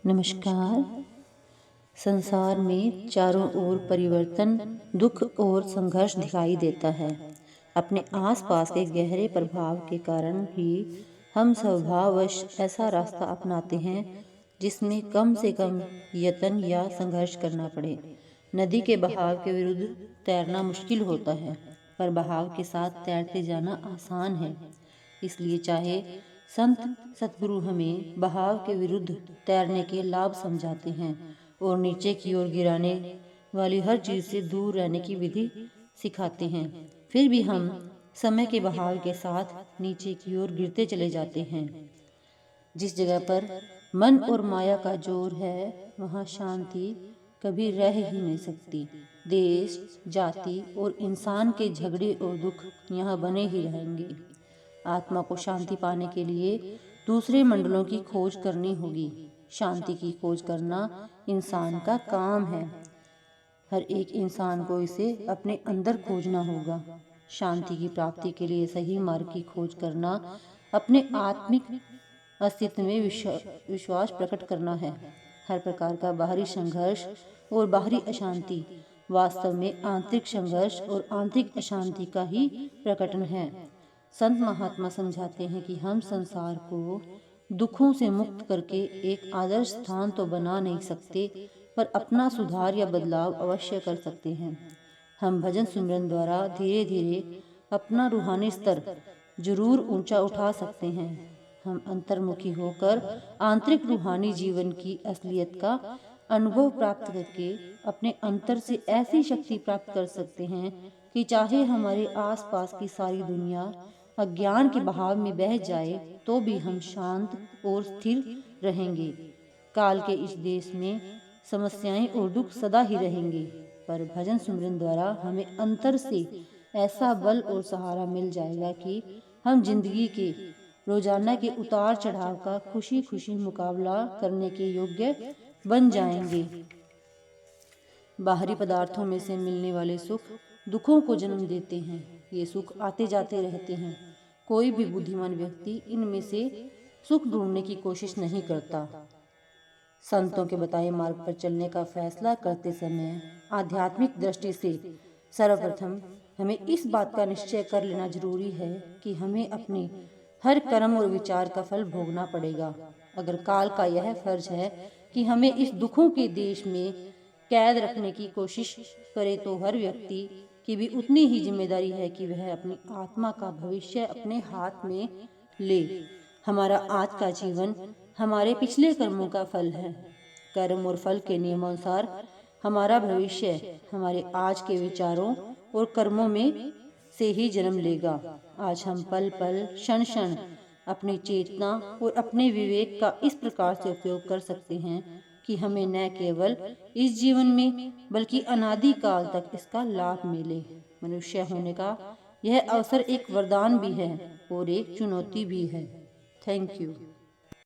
नमस्कार। संसार में चारों ओर परिवर्तन, दुख और संघर्ष दिखाई देता है। अपने आसपास के गहरे प्रभाव के कारण ही हम स्वभाववश ऐसा रास्ता अपनाते हैं जिसमें कम से कम यत्न या संघर्ष करना पड़े। नदी के बहाव के विरुद्ध तैरना मुश्किल होता है, पर बहाव के साथ तैरते जाना आसान है। इसलिए चाहे संत सतगुरु हमें बहाव के विरुद्ध तैरने के लाभ समझाते हैं और नीचे की ओर गिराने वाली हर चीज से दूर रहने की विधि सिखाते हैं, फिर भी हम समय के बहाव के साथ नीचे की ओर गिरते चले जाते हैं। जिस जगह पर मन और माया का जोर है, वहाँ शांति कभी रह ही नहीं सकती। देश, जाति और इंसान के झगड़े और दुख यहाँ बने ही रहेंगे। आत्मा को शांति पाने के लिए दूसरे मंडलों की खोज करनी होगी। शांति की खोज करना इंसान का काम है। हर एक इंसान को इसे अपने अंदर खोजना होगा। शांति की प्राप्ति के लिए सही मार्ग की खोज करना अपने आत्मिक अस्तित्व में विश्वास प्रकट करना है। हर प्रकार का बाहरी संघर्ष और बाहरी अशांति वास्तव में आंतरिक संघर्ष और आंतरिक अशांति का ही प्रकटन है। संत महात्मा समझाते हैं कि हम संसार को दुखों से मुक्त करके एक आदर्श स्थान तो बना नहीं सकते, पर अपना सुधार या बदलाव अवश्य कर सकते हैं। हम भजन सिमरन द्वारा धीरे धीरे अपना रूहानी स्तर जरूर ऊंचा उठा सकते हैं। हम अंतर्मुखी होकर आंतरिक रूहानी जीवन की असलियत का अनुभव प्राप्त करके अपने अंतर से ऐसी शक्ति प्राप्त कर सकते हैं कि चाहे हमारे आसपास की सारी दुनिया अज्ञान के बहाव में बह जाए तो भी हम शांत और स्थिर रहेंगे। काल के इस देश में समस्याएं और दुख सदा ही रहेंगे, पर भजन सिमरन द्वारा हमें अंतर से ऐसा बल और सहारा मिल जाएगा कि हम जिंदगी के रोजाना के उतार चढ़ाव का खुशी खुशी मुकाबला करने के योग्य बन जाएंगे। बाहरी पदार्थों में से मिलने वाले सुख दुखों को जन्म देते हैं। ये सुख आते जाते रहते हैं। कोई भी बुद्धिमान व्यक्ति इनमें से सुख ढूंढने की कोशिश नहीं करता। संतों के बताए मार्ग पर चलने का फैसला करते समय आध्यात्मिक दृष्टि से सर्वप्रथम हमें इस बात का निश्चय कर लेना जरूरी है कि हमें अपने हर कर्म और विचार का फल भोगना पड़ेगा। अगर काल का यह फर्ज है कि हमें इस दुखों के देश में कैद रखने की कोशिश करे, तो हर व्यक्ति की भी उतनी ही जिम्मेदारी है कि वह अपनी आत्मा का भविष्य अपने हाथ में ले। हमारा आज का जीवन हमारे पिछले कर्मों का फल है। कर्म और फल के नियमानुसार हमारा भविष्य हमारे आज के विचारों और कर्मों में से ही जन्म लेगा। आज हम पल पल क्षण क्षण अपनी चेतना और अपने विवेक का इस प्रकार से उपयोग कर सकते हैं कि हमें न केवल इस जीवन में बल्कि अनादि काल तक इसका लाभ मिले। मनुष्य होने का यह अवसर एक वरदान भी है और एक चुनौती भी है। Thank you.